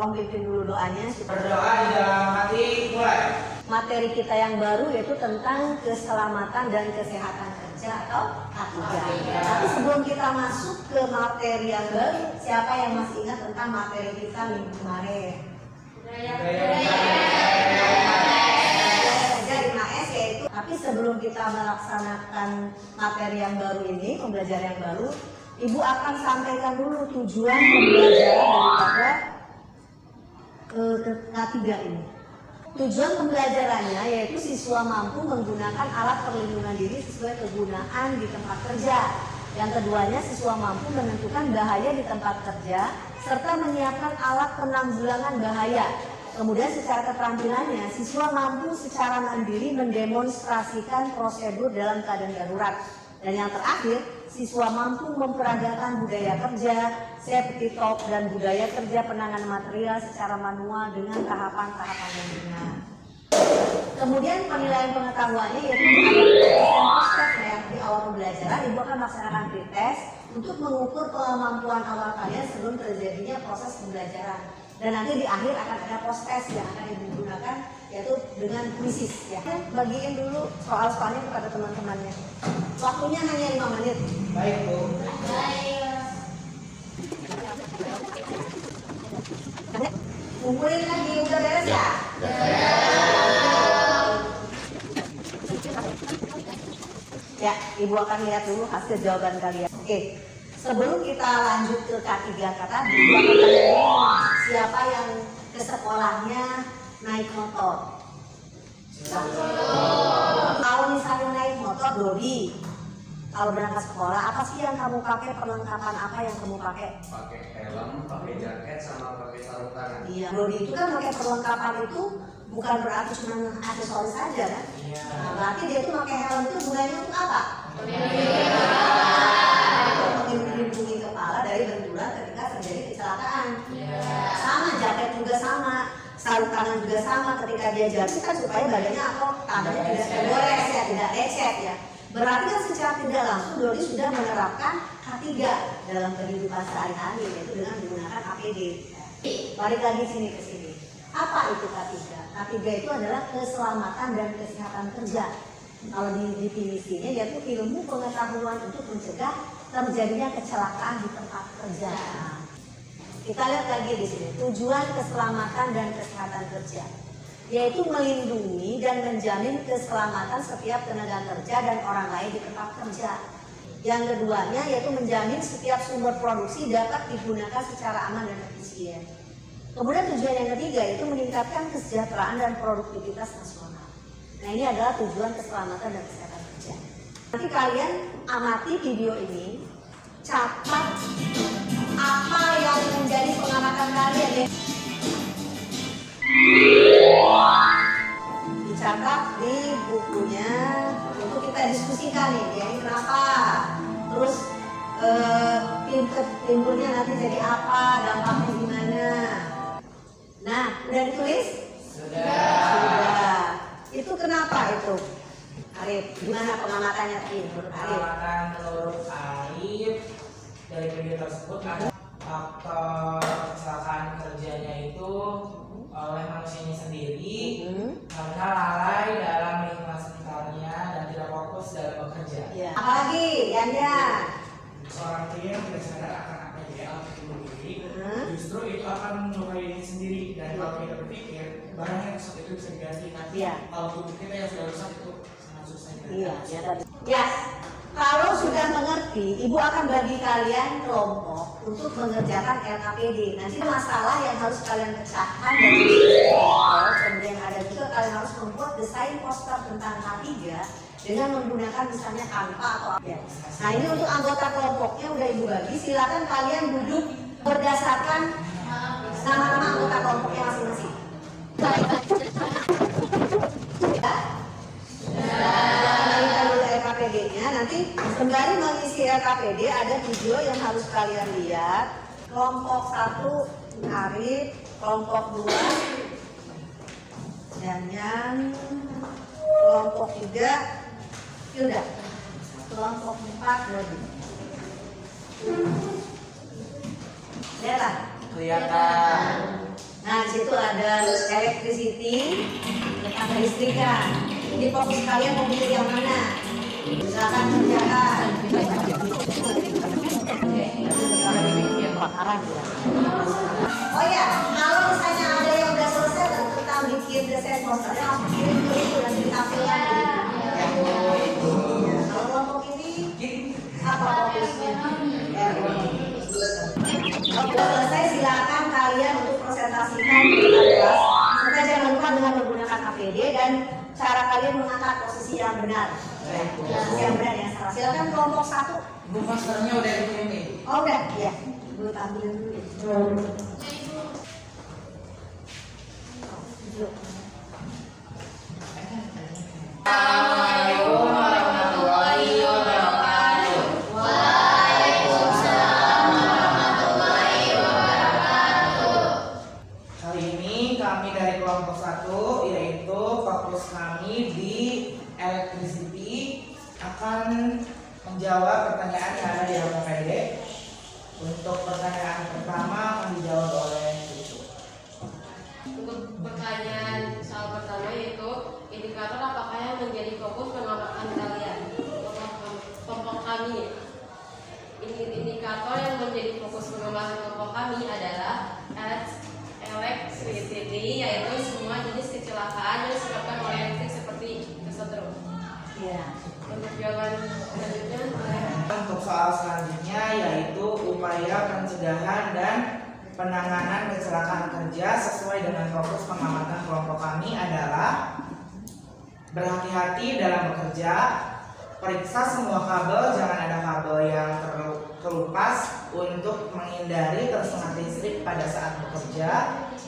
tolong pimpin dulu doanya. Berdoa di dalam hati, mulai. Materi kita yang baru yaitu tentang keselamatan dan kesehatan kerja atau K3. Tapi sebelum kita masuk ke materi yang baru, siapa yang masih ingat tentang materi kita minggu kemarin? Tapi sebelum kita melaksanakan materi yang baru ini, pembelajaran yang baru, Ibu akan sampaikan dulu tujuan pembelajaran daripada K3 ini. Tujuan pembelajarannya yaitu siswa mampu menggunakan alat perlindungan diri sesuai kegunaan di tempat kerja. Yang keduanya, siswa mampu menentukan bahaya di tempat kerja serta menyiapkan alat penanggulangan bahaya. Kemudian secara keterampilannya, siswa mampu secara mandiri mendemonstrasikan prosedur dalam keadaan darurat. Dan yang terakhir, siswa mampu memperagakan budaya kerja, safety talk, dan budaya kerja penanganan material secara manual dengan tahapan-tahapan yang benar. Kemudian penilaian pengetahuannya yaitu ada ya, di awal pembelajaran Ibu akan melaksanakan pretest untuk mengukur kemampuan awal kalian sebelum terjadinya proses pembelajaran. Dan nanti di akhir akan ada post test yang akan Ibu gunakan yaitu dengan kuisis ya. Bagiin dulu soal-soalnya kepada teman-temannya. Waktunya hanya 5 menit. Baik, Bu. Kumpulin lagi, udah beres ya? Ya, Ibu akan lihat dulu hasil jawaban kalian. Oke, sebelum kita lanjut ke K3 kata, Ibu akan tanya dulu siapa yang ke sekolahnya naik motor. Kalau misalnya naik motor, Dodi, kalau berangkat sekolah, apa sih yang kamu pakai, perlengkapan apa yang kamu pakai? Pakai helm, pakai jaket, sama pakai sarung tangan. Iya, Dodi itu kan pakai perlengkapan itu bukan berarti cuma aksesoris saja kan? Iya. Nah, berarti dia tuh pakai helm itu gunanya untuk apa? Melindungi kepala dari benturan ketika terjadi kecelakaan. Sama, jaket juga sama, sarung tangan juga sama. Ketika dia jatuh kan supaya badannya atau tangannya tidak tergores ya, tidak lecet ya. Berarti kan secara tidak langsung Dodi sudah menerapkan K3 dalam kehidupan sehari-hari yaitu dengan menggunakan APD. Balik lagi sini ke sini. Apa itu K3? K3 itu adalah keselamatan dan kesehatan kerja. Kalau di definisinya yaitu ilmu pengetahuan untuk mencegah terjadinya kecelakaan di tempat kerja. Kita lihat lagi di sini, tujuan keselamatan dan kesehatan kerja yaitu melindungi dan menjamin keselamatan setiap tenaga kerja dan orang lain di tempat kerja. Yang keduanya yaitu menjamin setiap sumber produksi dapat digunakan secara aman dan efisien. Kemudian tujuan yang ketiga yaitu meningkatkan kesejahteraan dan produktivitas nasional. Nah, ini adalah tujuan keselamatan dan kesehatan kerja. Nanti kalian amati video ini, catat apa yang menjadi pengamatan kalian ya. Dicatat di bukunya untuk kita diskusikan nih, ya ini kenapa, terus timbulnya nanti jadi apa, dampaknya gimana. Nah, udah ditulis? Sudah. Itu kenapa itu? Arif, gimana pengamatannya tadi menurut Arif? Pengamatan menurut Arif dari video tersebut ada faktor kecelakaan kerjanya itu oleh manusianya sendiri karena lalai dalam lingkungan sekitarnya dan tidak fokus dalam bekerja. Ya. Apalagi, Yanda? Seorang pria yang tidak sadar akan apa yang dia alami bunuh diri, justru itu akan melukai diri sendiri. Dan kalau kita berpikir barang yang rusak itu bisa diganti, nanti kalau tubuh kita yang sudah rusak itu sangat susah diganti. Iya, ya tadi. Ya, kalau sudah mengerti, Ibu akan bagi kalian kelompok untuk mengerjakan LKPD. Nanti masalah yang harus kalian pecahkan dan kemudian ada juga kalian harus membuat desain poster tentang K3 dengan menggunakan misalnya Canva atau apa. Nah, ini untuk anggota kelompoknya udah Ibu bagi. Silakan kalian duduk berdasarkan nama-nama anggota kelompoknya masing-masing. LKPD-nya nanti sembari mengisi LKPD ada video yang harus kalian lihat. Kelompok 1 Arif, kelompok 2 Janyan, kelompok 3 Hilda, kelompok 4 Dodi. Lihatlah. Kelihatan. Nah, di situ ada electricity, tentang kelistrikan. Jadi fokus kalian mau pilih yang mana? Silakan kerjakan. Oh ya, kalau misalnya ada yang udah selesai tentang bikin desain posternya, langsung kirim ke itu dan ditampilkan. Kalau kelompok ini apa fokusnya? Oke, selesai silakan kalian untuk presentasikan di kelas. Serta jangan lupa dengan menggunakan APD dan cara kalian mengangkat posisi yang benar. Posisi yang benar yang salah. Silakan kelompok 1. Bu, posternya udah dikirim nih. Oh udah, ya. Gue tampilin dulu. Assalamualaikum warahmatullahi wabarakatuh. Kali ini kami dari kelompok 1, yaitu fokus kami di electricity, akan menjawab pertanyaan yang ada di APD. Untuk pertanyaan pertama akan dijawab oleh Cucu. Untuk pertanyaan soal pertama yaitu indikator apakah yang menjadi fokus pengamatan kalian? Kelompok kami. Indikator yang menjadi fokus pengamatan kelompok kami adalah electricity, yaitu semua jenis kecelakaan yang disebabkan oleh listrik seperti kesetrum. Ya. Untuk jawaban selanjutnya Untuk soal selanjutnya yaitu upaya pencegahan dan penanganan kecelakaan kerja sesuai dengan fokus pengamatan kelompok kami adalah berhati-hati dalam bekerja, periksa semua kabel, jangan ada kabel yang terkelupas untuk menghindari tersengat listrik pada saat bekerja,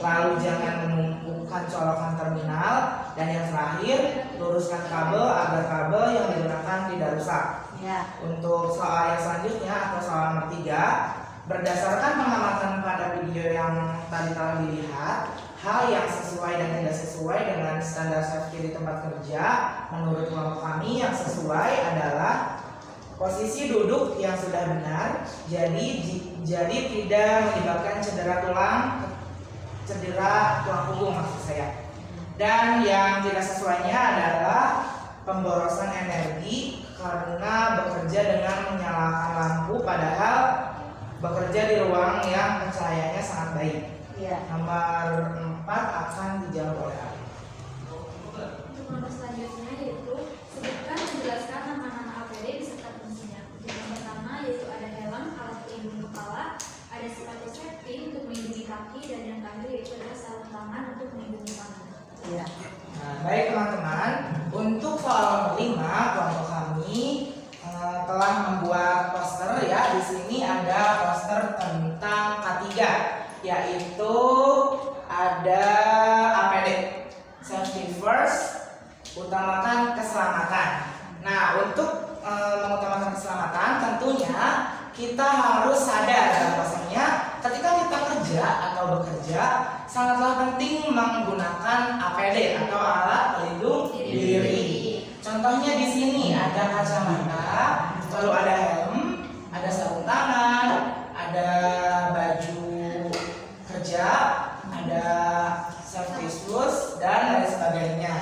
lalu jangan menumpukan colokan terminal, dan yang terakhir, luruskan kabel agar kabel yang digunakan tidak rusak. Ya. Untuk soal yang selanjutnya atau soal nomor 3, berdasarkan pengamatan pada video yang tadi telah dilihat, hal yang sesuai dan tidak sesuai dengan standar safety di tempat kerja menurut kelompok kami yang sesuai adalah posisi duduk yang sudah benar, jadi tidak menyebabkan cedera tulang punggung maksud saya. Dan yang tidak sesuainya adalah pemborosan energi karena bekerja dengan menyalakan lampu padahal bekerja di ruang yang pencahayaannya sangat baik. Iya. Nomor 4 akan dijawab oleh Ali. Untuk nomor selanjutnya yaitu sebutkan menjelaskan nama-nama APD beserta fungsinya. Yang pertama yaitu ada helm, alat pelindung kepala, ada sepatu safety untuk melindungi kaki, dan yang terakhir yaitu adalah sarung tangan untuk melindungi tangan. Iya. Nah, baik teman-teman, untuk soal nomor 5 kelompok kami telah membuat poster ya. Di sini ada poster tentang K3, yaitu ada APD, safety first, utamakan keselamatan. Nah, untuk mengutamakan keselamatan tentunya kita harus sadar bahwasanya ketika kita kerja atau bekerja sangatlah penting menggunakan APD atau alat pelindung diri. Contohnya di sini ada kacamata, lalu ada helm, ada sarung tangan, ada baju kerja, ada safety shoes, dan lain sebagainya.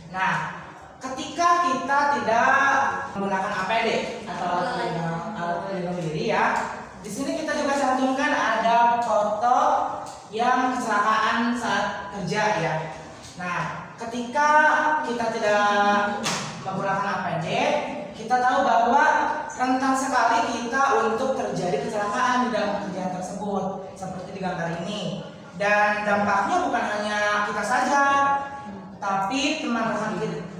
Nah, ketika kita tidak menggunakan APD atau alat pelindung diri ya, di sini kita juga cantumkan ada foto yang kecelakaan saat kerja ya. Nah, ketika kita tidak menggunakan APD, kita tahu bahwa rentan sekali kita untuk terjadi kecelakaan di dalam pekerjaan tersebut, seperti di gambar ini. Dan dampaknya bukan hanya kita saja, tapi teman-teman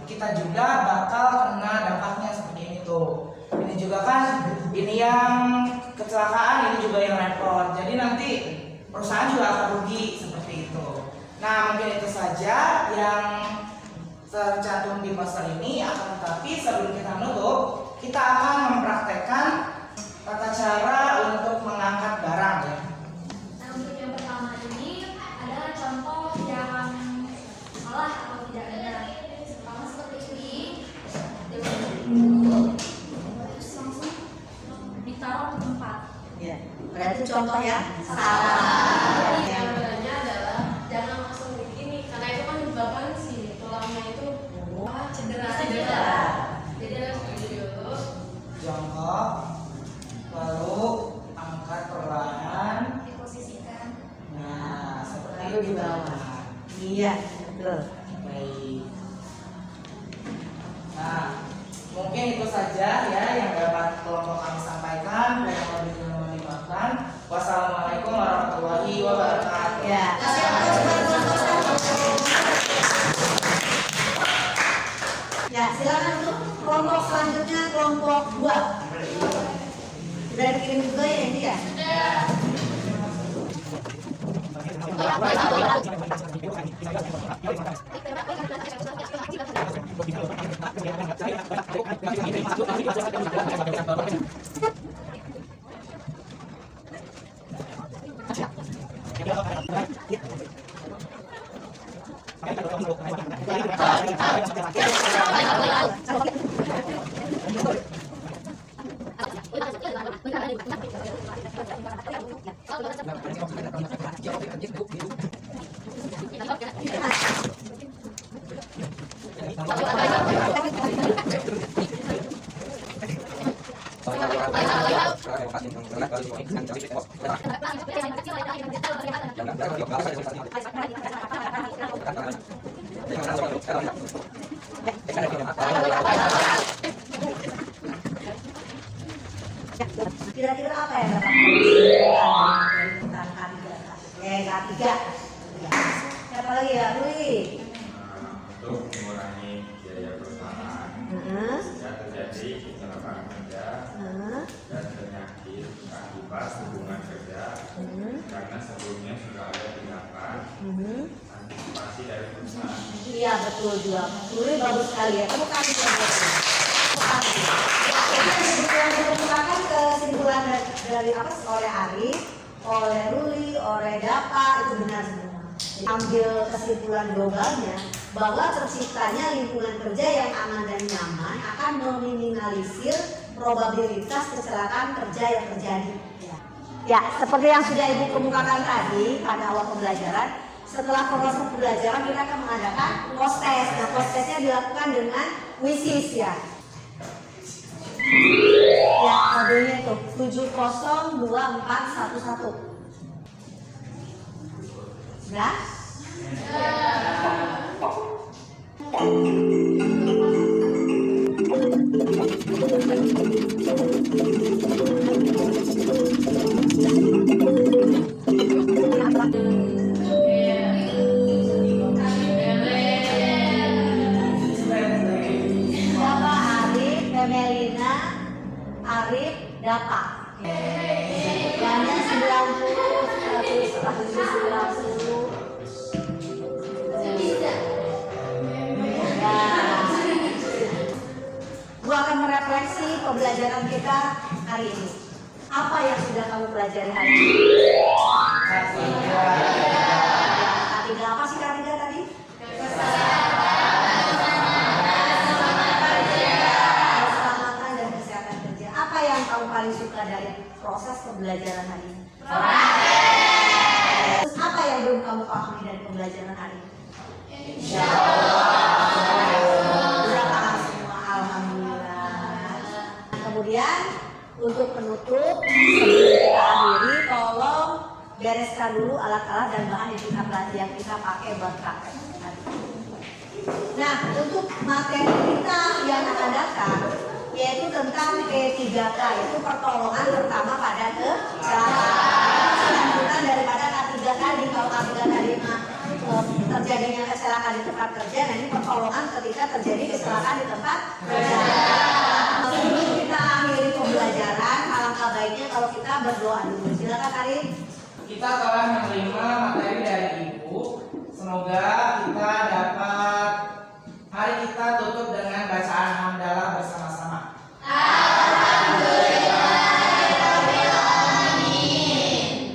kita juga bakal kena dampaknya seperti ini tuh. Ini juga kan, ini yang kecelakaan, ini juga yang repot. Jadi nanti perusahaan juga akan rugi seperti itu. Nah, mungkin itu saja yang tercantum di poster ini. Akan tetapi sebelum kita menutup, kita akan mempraktekkan tata cara untuk mengangkat barang ya. Nah, untuk yang pertama ini adalah contoh yang salah atau tidak benar. Pertama seperti ini, terus langsung ditaruh di tempat. Iya. Berarti contoh yang salah. yang benarnya adalah saja ya yang dapat kelompok kami sampaikan. Kurang lebihnya mohon dimaafkan. Wassalamualaikum warahmatullahi wabarakatuh. Ya. Ya, silakan untuk kelompok selanjutnya, kelompok 2. Sudah dikirim juga ya ini ya? Kira-kira apa yang dapat K3? Siapa lagi ya, Ruli? Untuk mengurangi biaya perusahaan jika terjadi kecelakaan kerja dan penyakit akibat hubungan kerja karena sebelumnya sudah ada tindakan antisipasi dari perusahaan. Iya betul juga. Ruli bagus sekali ya. Kamu kasih yang dikemukakan kesimpulan dari apa oleh Arif, oleh Ruli, oleh Dapa itu benar semua. Ambil kesimpulan globalnya bahwa terciptanya lingkungan kerja yang aman dan nyaman akan meminimalisir probabilitas kecelakaan kerja yang terjadi. Ya, seperti yang sudah Ibu kemukakan tadi pada awal pembelajaran, setelah proses pembelajaran kita akan mengadakan post test. Nah, post testnya dilakukan dengan WISIS ya. Ya, kodenya itu 702411. Sudah? Siapa? Arif, Melina, Arif, Dapa. Banyak 90, 190. Gua akan merefleksi pembelajaran kita hari ini. Apa yang sudah kamu pelajari hari ini? K3 apa sih K3 tadi? Keselamatan dan kesehatan kerja. Apa yang kamu paling suka dari proses pembelajaran hari ini? Terus apa yang belum kamu pahami dari pembelajaran hari ini? Sudah paham semua, alhamdulillah. Kemudian untuk penutup sebelum kita akhiri, tolong bereskan dulu alat-alat dan bahan yang kita pakai buat praktek. Nah, untuk materi kita yang akan datang yaitu tentang P3K, yaitu pertolongan pertama pada kecelakaan. Lanjutan daripada K3 tadi, kalau K3 tadi terjadinya kecelakaan di tempat kerja, nah ini pertolongan ketika terjadi kecelakaan di tempat kerja. Sebelum kita akhiri pembelajaran, alangkah baiknya kalau kita berdoa dulu. Silakan Arif. Kita telah menerima materi dari Ibu. Semoga kita